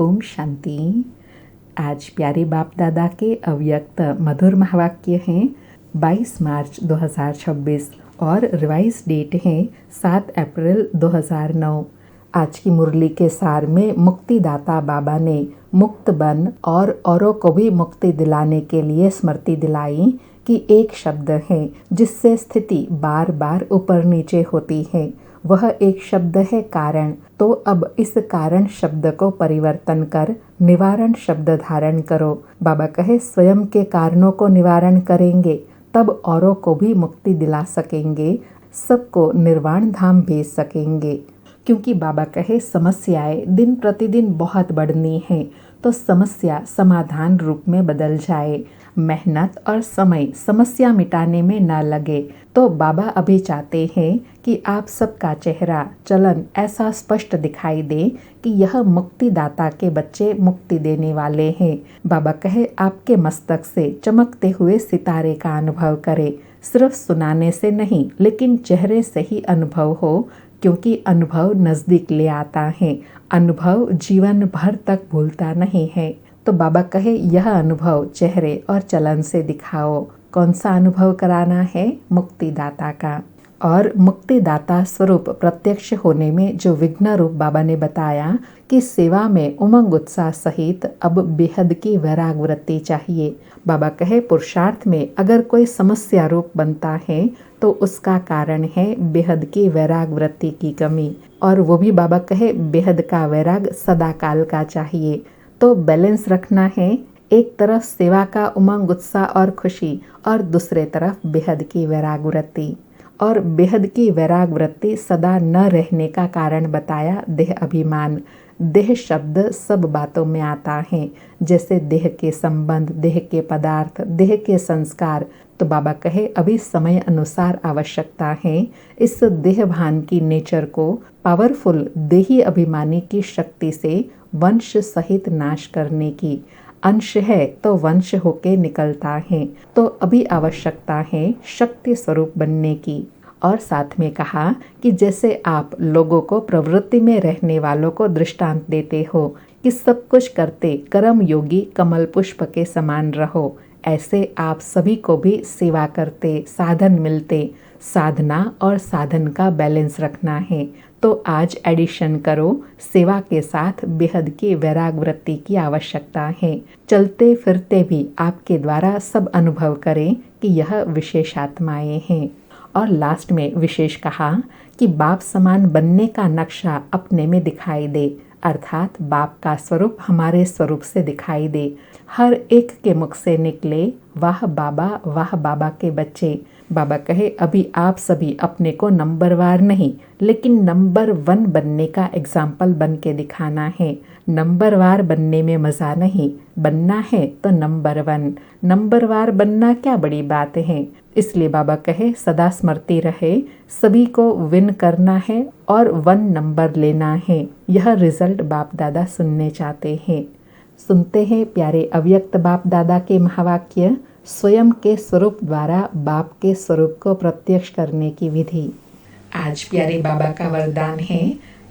ओम शांति। आज प्यारे बाप दादा के अव्यक्त मधुर महावाक्य हैं 22 मार्च 2026 और रिवाइज डेट है 7 अप्रैल 2009। आज की मुरली के सार में मुक्तिदाता बाबा ने मुक्त बन और औरों को भी मुक्ति दिलाने के लिए स्मृति दिलाई कि एक शब्द है जिससे स्थिति बार बार ऊपर नीचे होती है। वह एक शब्द है कारण। तो अब इस कारण शब्द को परिवर्तन कर निवारण शब्द धारण करो। बाबा कहे स्वयं के कारणों को निवारण करेंगे तब औरों को भी मुक्ति दिला सकेंगे, सबको निर्वाण धाम भेज सकेंगे। क्योंकि बाबा कहे समस्याएं दिन प्रतिदिन बहुत बढ़नी है तो समस्या समाधान रूप में बदल जाए। मेहनत और समय समस्या मिटाने में न लगे तो बाबा अभी चाहते हैं कि आप सबका चेहरा चलन ऐसा स्पष्ट दिखाई दे कि यह मुक्तिदाता के बच्चे मुक्ति देने वाले हैं। बाबा कहे आपके मस्तक से चमकते हुए सितारे का अनुभव करें, सिर्फ सुनाने से नहीं लेकिन चेहरे से ही अनुभव हो, क्योंकि अनुभव नजदीक ले आता है। अनुभव जीवन भर तक भूलता नहीं है। तो बाबा कहे यह अनुभव चेहरे और चलन से दिखाओ। कौन सा अनुभव कराना है? मुक्तिदाता का। और मुक्तिदाता स्वरूप प्रत्यक्ष होने में जो विघ्न रूप बाबा ने बताया कि सेवा में उमंग उत्साह सहित अब बेहद की वैराग वृत्ति चाहिए। बाबा कहे पुरुषार्थ में अगर कोई समस्या रूप बनता है तो उसका कारण है बेहद की वैराग वृत्ति की कमी। और वो भी बाबा कहे बेहद का वैराग सदा काल का चाहिए। तो बैलेंस रखना है, एक तरफ सेवा का उमंग उत्साह और खुशी और दूसरे तरफ बेहद की वैराग वृत्ति। और बेहद की वैराग वृत्ति सदा न रहने का कारण बताया देह अभिमान। देह शब्द सब बातों में आता है, जैसे देह के संबंध, देह के पदार्थ, देह के संस्कार। तो बाबा कहे अभी समय अनुसार आवश्यकता है इस देह भान की नेचर को पावरफुल देही अभिमानी की शक्ति से वंश सहित नाश करने की। अंश है तो वंश होके निकलता है, तो अभी आवश्यकता है शक्ति स्वरूप बनने की। और साथ में कहा कि जैसे आप लोगों को प्रवृत्ति में रहने वालों को दृष्टांत देते हो कि सब कुछ करते कर्म योगी कमल पुष्प के समान रहो, ऐसे आप सभी को भी सेवा करते साधन मिलते, साधना और साधन का बैलेंस रखना है। तो आज एडिशन करो, सेवा के साथ बेहद की वैराग वृत्ति की आवश्यकता है। चलते फिरते भी आपके द्वारा सब अनुभव करें कि यह विशेष आत्माएं हैं। और लास्ट में विशेष कहा कि बाप समान बनने का नक्शा अपने में दिखाई दे, अर्थात बाप का स्वरूप हमारे स्वरूप से दिखाई दे। हर एक के मुख से निकले वाह बाबा के बच्चे। बाबा कहे अभी आप सभी अपने को नंबरवार नहीं लेकिन नंबर 1 बनने का एग्जाम्पल बन के दिखाना है। नंबरवार बनने में मज़ा नहीं, बनना है तो नंबर 1। नंबरवार बनना क्या बड़ी बात है। इसलिए बाबा कहे सदा स्मृति रहे, सभी को विन करना है और 1 नंबर लेना है। यह रिजल्ट बाप दादा सुनने चाहते हैं। सुनते हैं प्यारे अव्यक्त बाप दादा के महावाक्य, स्वयं के स्वरूप द्वारा बाप के स्वरूप को प्रत्यक्ष करने की विधि। आज प्यारे बाबा का वरदान है,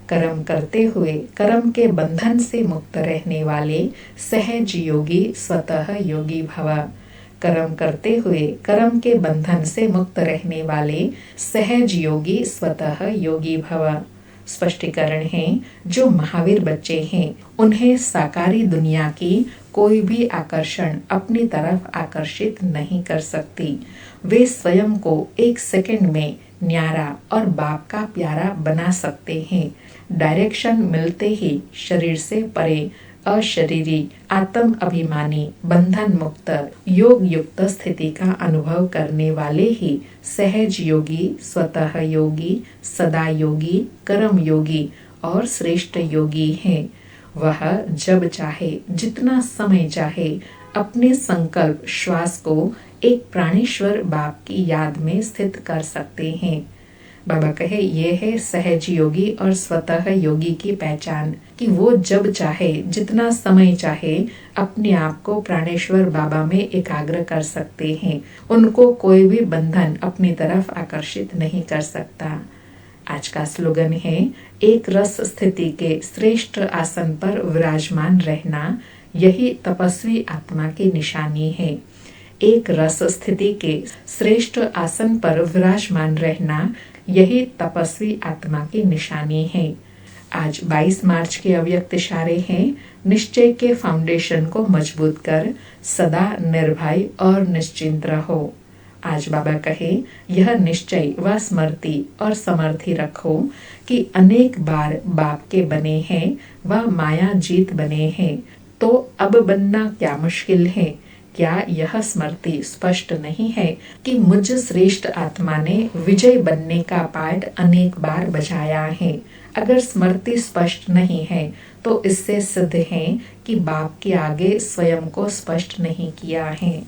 कर्म करते हुए कर्म के बंधन से मुक्त रहने वाले सहज योगी स्वतः योगी भव। कर्म करते हुए कर्म के बंधन से मुक्त रहने वाले सहज योगी स्वतः योगी भव। स्पष्टीकरण है, जो महावीर बच्चे हैं उन्हें साकारी दुनिया की कोई भी आकर्षण अपनी तरफ आकर्षित नहीं कर सकती। वे स्वयं को एक सेकंड में न्यारा और बाप का प्यारा बना सकते हैं। डायरेक्शन मिलते ही शरीर से परे अशरीरी आत्म अभिमानी बंधन मुक्त योग युक्त स्थिति का अनुभव करने वाले ही सहज योगी स्वतः योगी सदा योगी कर्म योगी और श्रेष्ठ योगी हैं। वह जब चाहे जितना समय चाहे अपने संकल्प श्वास को एक प्राणेश्वर बाप की याद में स्थित कर सकते हैं। बाबा कहे ये है सहज योगी और स्वतः योगी की पहचान कि वो जब चाहे जितना समय चाहे अपने आप को प्राणेश्वर बाबा में एकाग्र कर सकते हैं। उनको कोई भी बंधन अपनी तरफ आकर्षित नहीं कर सकता। आज का स्लोगन है, एक रस स्थिति के श्रेष्ठ आसन पर विराजमान रहना यही तपस्वी आत्मा की निशानी है। एक रस स्थिति के श्रेष्ठ आसन पर विराजमान रहना यही तपस्वी आत्मा की निशानी है। आज 22 मार्च के अव्यक्त इशारे हैं, निश्चय के फाउंडेशन को मजबूत कर सदा निर्भय और निश्चिंत रहो। आज बाबा कहे, यह निश्चय व स्मृति और समर्थी रखो कि अनेक बार बाप के बने हैं व माया जीत बने हैं, तो अब बनना क्या मुश्किल है। क्या यह स्मृति स्पष्ट नहीं है कि मुझ श्रेष्ठ आत्मा ने विजय बनने का पाठ अनेक बार बजाया है। अगर स्मृति स्पष्ट नहीं है तो इससे सिद्ध है कि बाप के आगे स्वयं को स्पष्ट नहीं किया है।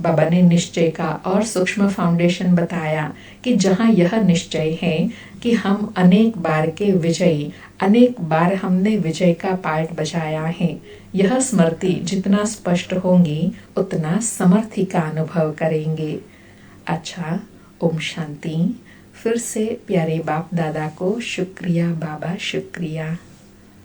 बाबा ने निश्चय का और सूक्ष्म फाउंडेशन बताया कि जहाँ यह निश्चय है कि हम अनेक बार के विजयी, अनेक बार हमने विजय का पाठ बजाया है, यह स्मृति जितना स्पष्ट होगी उतना समर्थी का अनुभव करेंगे। अच्छा, ओम शांति। फिर से प्यारे बाप दादा को शुक्रिया बाबा, शुक्रिया।